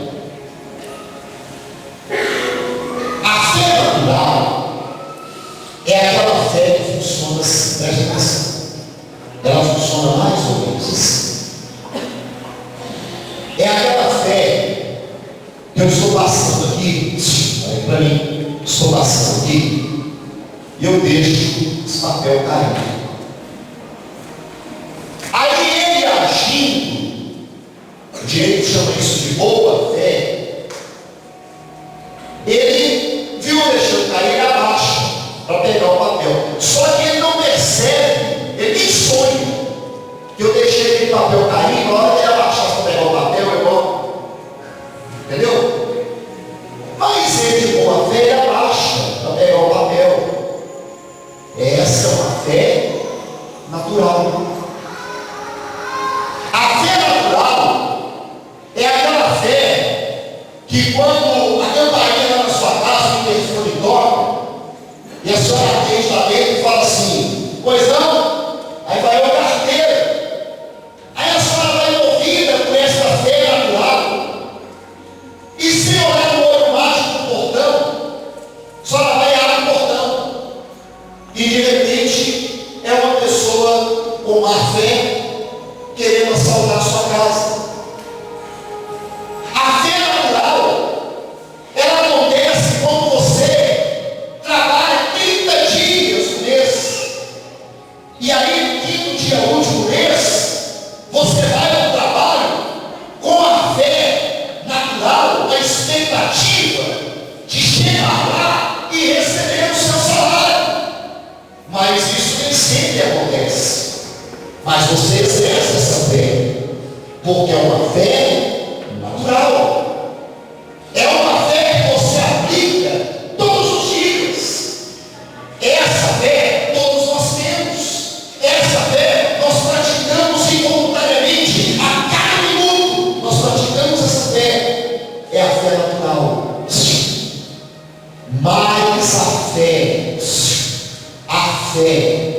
A fé natural é aquela fé que funciona assim. Presta atenção. Ela funciona mais ou menos assim. É aquela fé que eu estou passando aqui, para mim, estou passando aqui, e eu deixo esse papel cair. Aí ele agindo, o direito chama isso de boa fé, ele viu eu deixando cair, ele abaixa para pegar o papel. Só que ele não percebe, ele nem sonha que eu deixei aquele papel cair. Na hora de abaixar para pegar o papel, eu vou, entendeu? Mas ele de boa fé, ele abaixa para pegar o papel. Essa é uma fé natural. A fé natural é aquela fé que quando a campainha lá na sua casa, o interfone toca, e a senhora atende lá dentro e fala assim: pois não? Aí vai a carteira. Aí a senhora vai movida por essa fé natural, e sem olhar no olho mágico do portão, a senhora vai e abre o portão, e de repente é uma pessoa com má fé querendo assaltar a sua casa. A fé natural, ela acontece quando você trabalha 30 dias no mês, e aí no quinto dia útil do mês, você vai ao trabalho com a fé natural, a expectativa de chegar lá e receber o seu salário. Mas isso nem sempre acontece. Mas você exerce essa fé, porque é uma fé natural. É uma fé que você aplica todos os dias. Essa fé todos nós temos. Essa fé nós praticamos involuntariamente. A cada minuto nós praticamos essa fé. É a fé natural. Mas a fé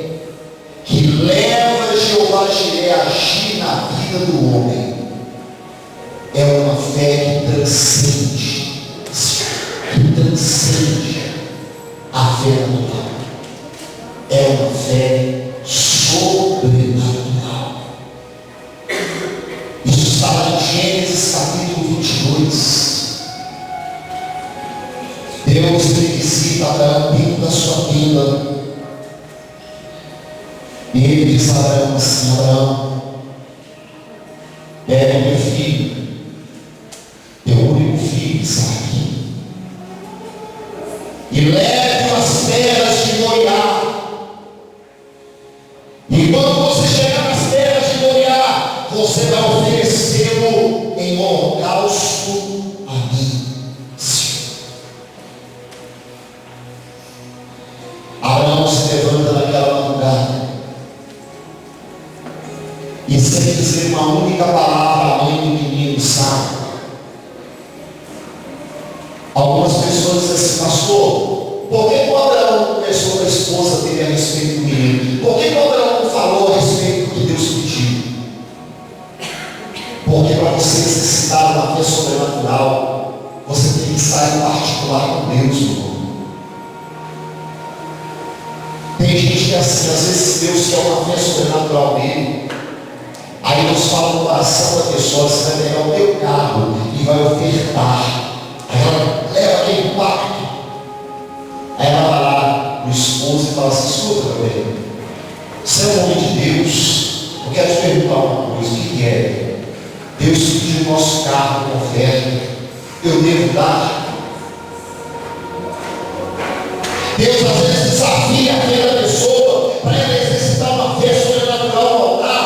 que leva Jeová Jireh a agir na vida do homem, é uma fé que transcende a fé natural. visita Abraão dentro da sua tenda. E ele diz a Abraão assim: Abraão, pega meu filho, teu único filho, Isaque, e leve as terras de Moriá. E quando você chegar nas terras de Moriá, você vai oferecê-lo em holocausto a mim, Senhor. Abraão se levanta naquela madrugada e, sem dizer uma única palavra, a mãe do menino sai. Algumas pessoas dizem assim: pastor, por que o Abraão começou com a esposa dele a respeito do menino? Por que o Abraão não falou a respeito do que Deus pediu? Porque para você exercitar uma fé sobrenatural, você tem que estar em particular com Deus, irmão. Tem gente que assim, às vezes Deus quer uma fé sobrenatural nele. Aí Deus fala no coração da pessoa: você vai pegar o teu carro e vai ofertar. Aí ela leva aquele pacto. Aí ela vai lá no esposo e fala assim: escuta, meu bem, você é um homem de Deus, eu quero te perguntar uma coisa: o que é? Deus pediu o nosso carro com oferta, eu devo dar? Deus às vezes desafia aquela pessoa para ela exercitar uma fé sobrenatural no altar.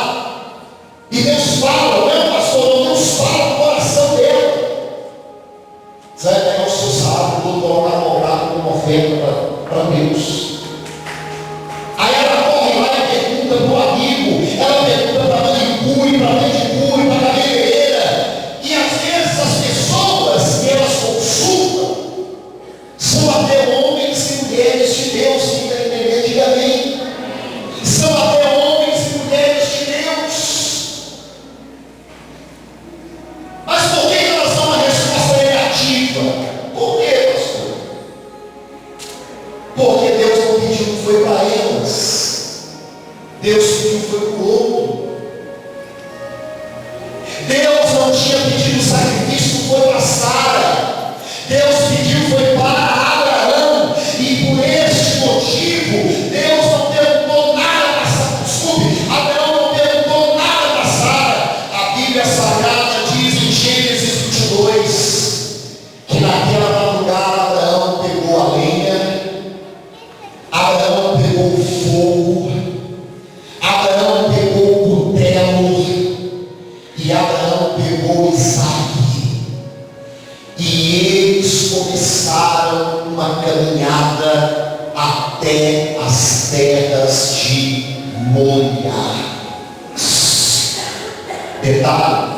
E Deus fala: não, pastor, Deus fala no coração dela. Você vai pegar o seu salário todo, colocar no altar como uma oferta para Deus. Aí ela corre lá e pergunta para o amigo, ela pergunta para a manicure, para a pedicure, para a cabeleireira. E às vezes as pessoas que elas consultam são até homens e mulheres de Deus. Quem está entendendo, diga amém. São até homens e mulheres de Deus. Mas por que elas dão uma resposta negativa? Por quê, pastor? Porque Deus não pediu que foi para elas. Deus pediu que foi para o outro. Deus não tinha pedido sacrifício, não foi para Sara. Deus pediu foi para Abraão. E por este motivo, Deus não perguntou nada para Sara. Desculpe, Abraão não perguntou nada para Sara. A Bíblia Sagrada diz em Gênesis 22 que naquela madrugada Abraão pegou a lenha, Abraão pegou o fogo, Abraão pegou o cutelo e Abraão pegou Isaque. E eles começaram uma caminhada até as terras de Moriá. Detalhe: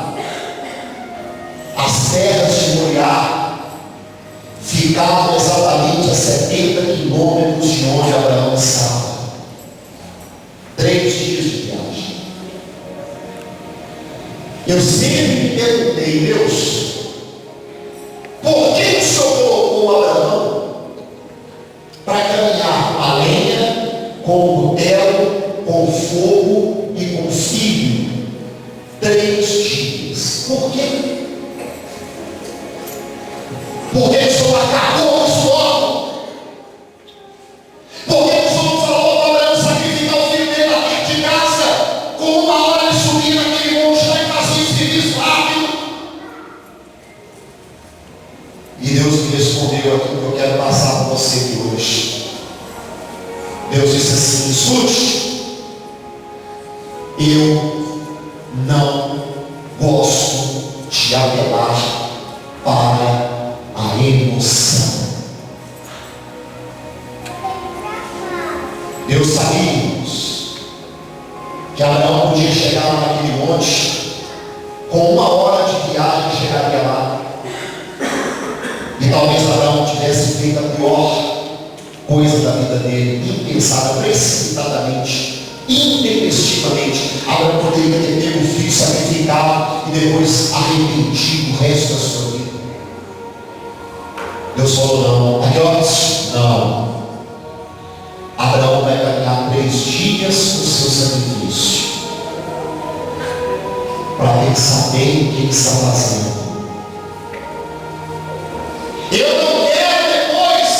as terras de Moriá ficavam exatamente a 70 quilômetros de onde Abraão estava. 3 dias de viagem. Eu sempre me perguntei: Deus, por que o Senhor colocou Abraão para caminhar com a lenha, com o cutelo, com o fogo e com o filho 3 dias? Por quê? Porque o Senhor acabou isso logo. Porque o Senhor não falou para Abraão sacrificar o filho dele lá dentro de casa, com 1 hora de subir naquele monte lá e fazer esse serviço rápido? E Deus me respondeu aquilo que eu quero passar para você aqui hoje. Deus disse assim: escute, eu não gosto de apelar para a emoção. Deus sabia que Abraão podia chegar naquele monte, com 1 hora de viagem chegaria lá. E talvez Abraão tivesse feito a pior coisa da vida dele, impensada, precipitadamente, intempestivamente. Abraão poderia ter pego o filho sacrificado e depois arrependido o resto da sua vida. Deus falou: não, adiós, não. Abraão vai caminhar 3 dias com o seu sacrifício, para pensar bem o que ele está fazendo. Eu não quero depois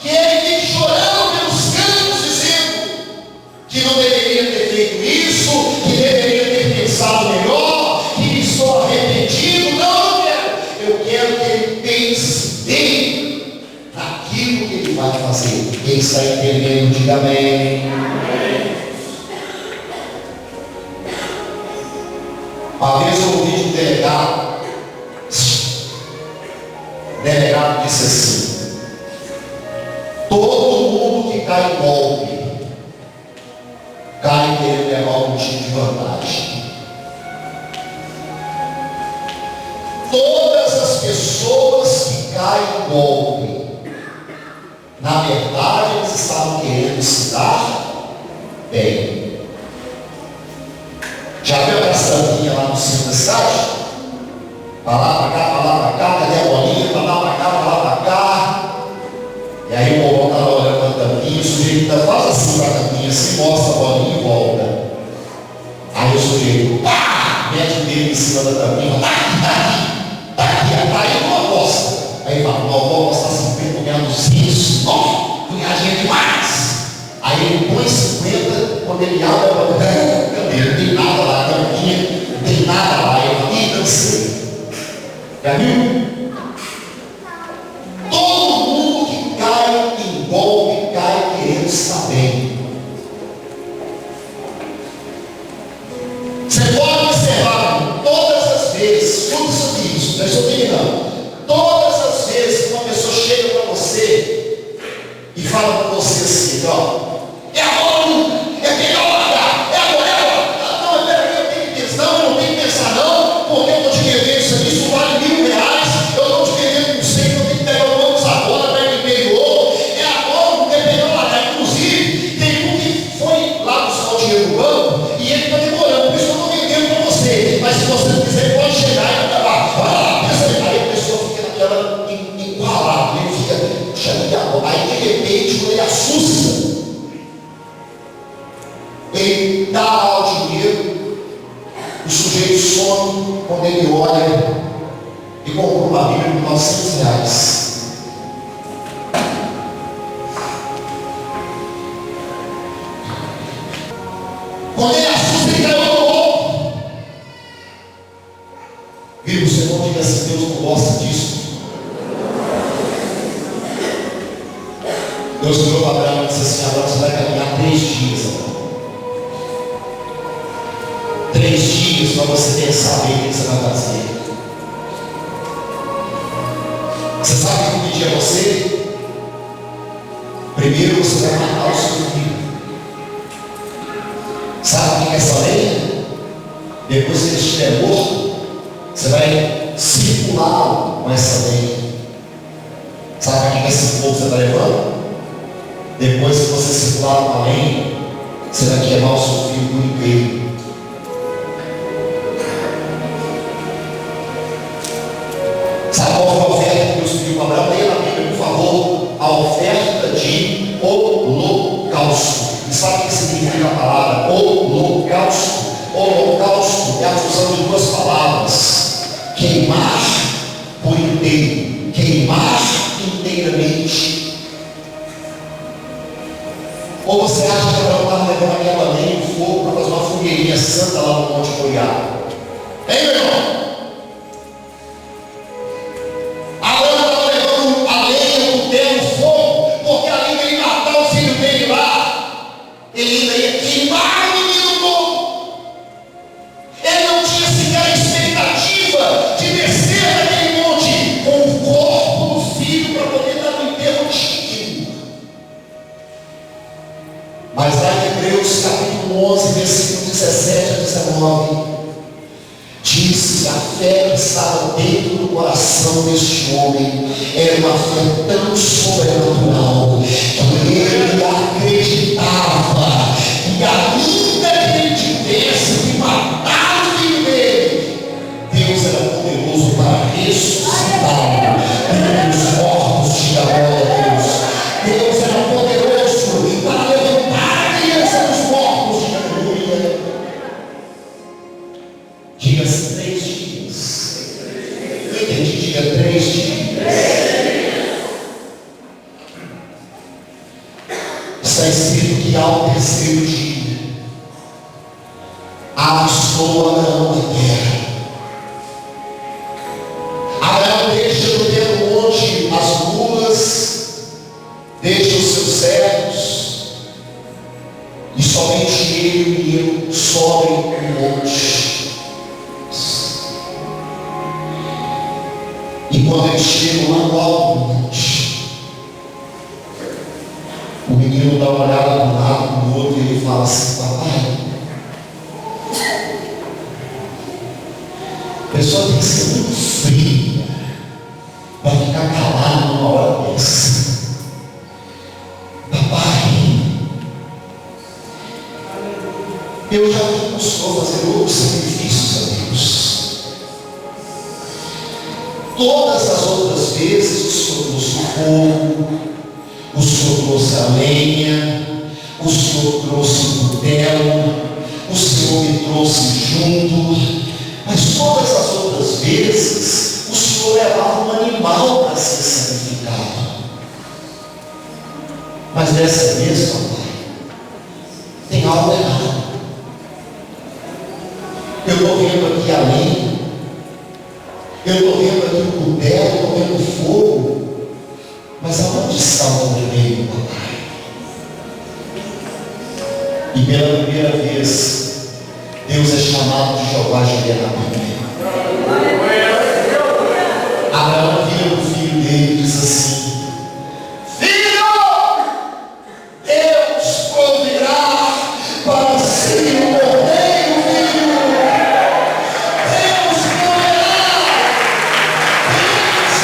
que está entendendo, diga amém. Uma vez eu ouvi de um delegado disse assim: todo mundo que cai em golpe, cai querendo levar algum tipo de vantagem. Todas as pessoas que caem em golpe, na verdade, eles estavam querendo se dar bem. Já viu aquela tampinha lá no centro da cidade? Para lá, para cá, cadê a bolinha? Para lá, para cá. E aí o povo está olhando para a tampinha, o sujeito ainda faz assim para a tampinha, se mostra a bolinha e volta. Aí o sujeito, pá, mete o dedo em cima da tampinha, tá aqui, aí não aposta. Aí fala, não vou apostar 50, vou ganhar 200, não, vou ganhar dinheiro demais. Aí ele põe 50, quando ele abre a bolinha, não tem nada lá, a tampinha, não tem nada lá. Eu falo, ih, cansei. Já viu? Todo mundo que cai em golpe, cai querendo estar bem. Você pode observar todas as vezes, tudo isso, não estou terminando. Todas as vezes que uma pessoa chega para você e fala para você assim, ó, é agora, é melhor largar, é agora. Não, peraí, eu tenho que pensar, eu não tenho que pensar não, porque eu estou te devendo isso aqui, isso vale R$1.000, eu estou te devendo não sei, eu tenho que pegar o ônibus agora, vai me interior, é agora, porque é melhor largar. Inclusive, tem um que foi lá buscar o dinheiro no banco e ele está demorando, por isso eu estou vendendo para você, mas se você não quiser, pode chegar e vai lá, pensa aí. Aí a pessoa fica naquela encurralada, ele fica, aí de repente, quando ele assusta, ele dá lá o dinheiro, o sujeito some, quando ele olha e comprou uma Bíblia por R$900. Quando ele assusta, ele caiu no golpe. Viu, o Senhor diga assim, Deus não gosta disso. Deus virou para Abraão e disse assim, agora você vai caminhar 3 dias. 3 dias para você pensar bem o que você vai fazer. Você sabe o que eu pedi a você? Primeiro você vai matar o seu filho. Sabe o que é essa lenha? Depois que ele estiver morto, você vai circular com essa lenha. Sabe o que é esse fogo que você está levando? Depois que você circular com a lenha, você vai queimar o seu filho por inteiro. Sabe qual foi a oferta que Deus pediu para Abraão? Leia na Bíblia, por favor, a oferta de holocausto. E sabe o que significa a palavra holocausto? Holocausto é a fusão de 2 palavras: queimar por inteiro, queimar inteiramente. Ou você acha que Abraão estava levando aquela lenha e fogo para fazer uma fogueirinha santa lá no Monte Moriá? Hein, meu irmão? Abraão estava levando a lenha, o terra, o fogo, porque além de ele matar o filho dele lá, ele ainda ia queimar o menino novo. Ele não tinha sequer a expectativa de descer naquele monte com o corpo do filho para poder dar um enterro digno. Mas lá em Hebreus capítulo 11, versículo 17 a 19, diz que a fé que estava dentro do coração deste homem era uma fé tão sobrenatural que ele acreditava que ainda que ele tivesse que matar o filho dele, Deus era poderoso para ressuscitar os mortos de glória a Deus. Deus era poderoso para levantar a criança dos mortos de aleluia. Diga-se 3 dias. Eu entendi, diga 3 dias. Está escrito que ao 3º dia avistou Abraão a terra. Abraão deixa no monte as mulas, deixa os seus servos, um monte. E quando eles chegam lá no alto do monte, o menino dá uma olhada para um lado, para o outro, e ele fala assim: papai, a pessoa tem que ser muito fria para ficar calado numa hora dessa. Papai, eu já vi o Senhor fazer outros sacrifícios a Deus. Todas as outras vezes o Senhor trouxe o fogo, o Senhor trouxe a lenha, o Senhor trouxe o cutelo, o Senhor me trouxe junto. Mas todas as outras vezes o Senhor levava um animal para ser sacrificado. Mas dessa vez, papai, tem algo errado. Eu estou vendo aqui a lenha, eu estou vendo aqui o cutelo, estou vendo o fogo, mas aonde está o vermelho, papai? E pela primeira vez, Deus é chamado de Jeová Jireh na Bíblia. Abraão vira para o filho dele e diz assim: filho, Deus proverá para si o cordeiro, filho. Deus proverá. Deus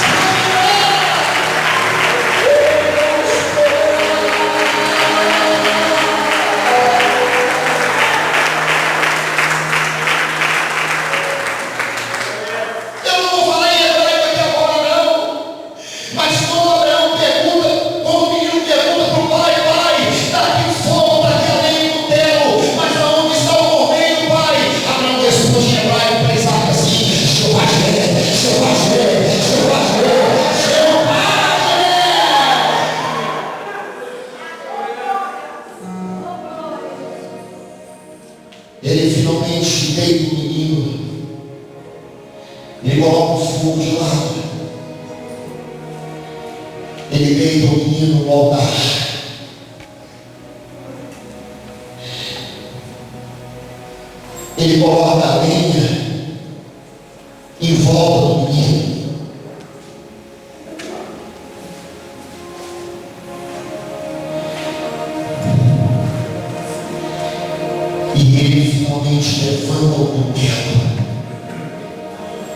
Eu não vou falar em hebraico aqui agora não, mas quando Abraão pergunta, quando o menino pergunta para o pai: pai, está aqui fogo, está aqui além do cutelo, mas aonde está o cordeiro, pai? Abraão responde em hebraico para Isaac assim: Jeová Jireh, Jeová Jireh, Jeová Jireh, Jeová Jireh. Ele finalmente deita o menino. Ele coloca o fogo de lado. Ele deita o menino no altar. Ele coloca a lenha em volta do menino. E ele finalmente levanta o cutelo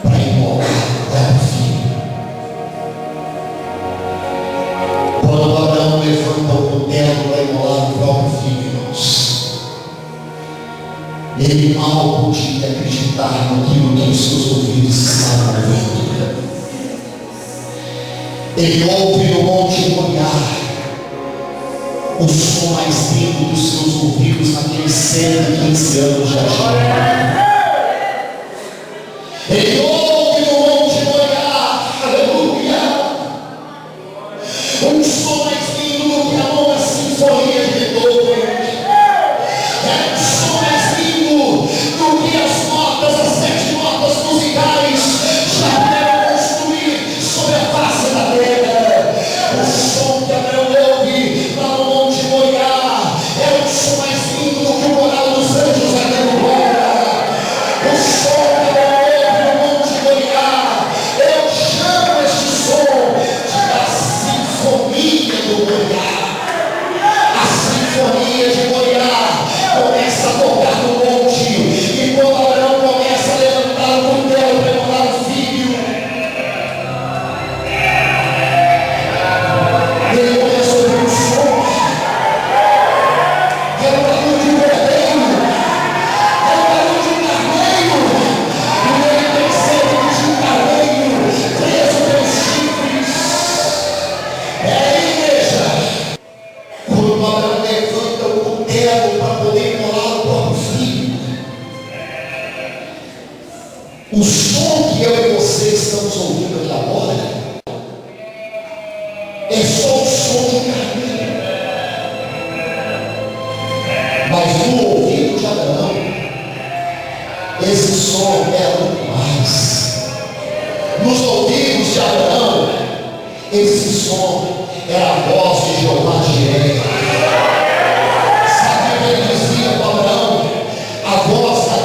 para imolar o próprio filho. Quando Abraão levanta o cutelo para imolar o próprio filho, irmãos, ele mal podia acreditar naquilo que os seus ouvidos estavam ouvindo. Ele ouve no Monte Moriá o som mais lindo dos seus ouvidos naqueles 115 anos de agir. Ele ouve no Monte Moriá, aleluia, um som mais lindo do que a nona sinfonia de Beethoven. É um som mais lindo do que as notas, as 7 notas musicais já puderam construir sobre a face da terra. O som que Abraão ouve lá no Monte Moriá é um som mais lindo do que o coral dos anjos aqui no glória. O som que Abraão ouve no Monte Moriá, eu chamo este som de a sinfonia do Moriá. A sinfonia de Moriá começa a tocar no monte, e quando Abraão começa a levantar o cutelo para imolar o filho, ele começa a ouvir um som, que era o barulho de um cordeiro, era o barulho de um carneiro, e ele percebe que tinha um carneiro preso pelos chifres. Igreja, quando Abraão levanta o cutelo para poder imolar o próprio filho, o som que eu e você estamos ouvindo aqui agora é só o som de um carneiro. Mas no ouvido de Abraão, esse som era muito mais. Nos ouvidos de Abraão, esse som era a voz de Jeová Jireh. Sabe o que ele dizia para Abraão? A voz da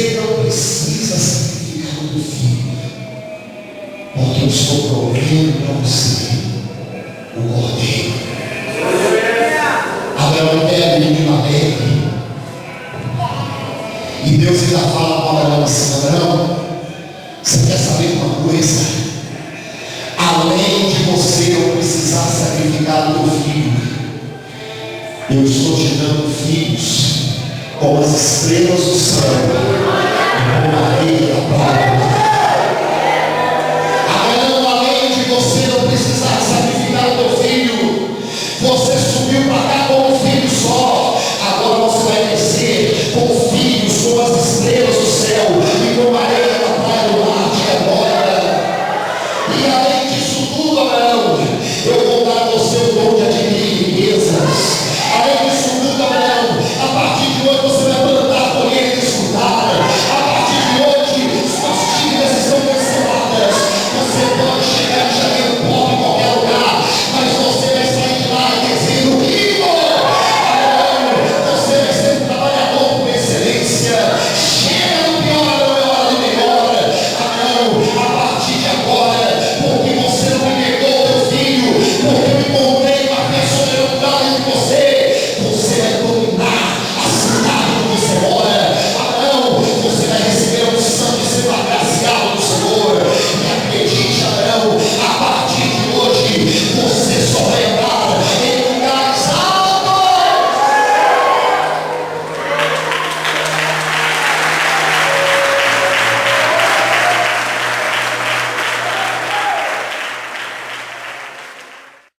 Você não precisa sacrificar o teu filho, porque eu estou provendo para você o cordeiro. Abraão pega o menino alegre, e Deus ainda fala para Abraão assim: Abraão, você quer saber uma coisa? Além de você não precisar sacrificar o teu filho, eu estou te dando filhos como as estrelas do céu, como a areia da praia. Abraão, além de você não precisar sacrificar o teu filho, você subiu para cá com um filho só. Agora você vai descer com filhos como as estrelas do céu e como a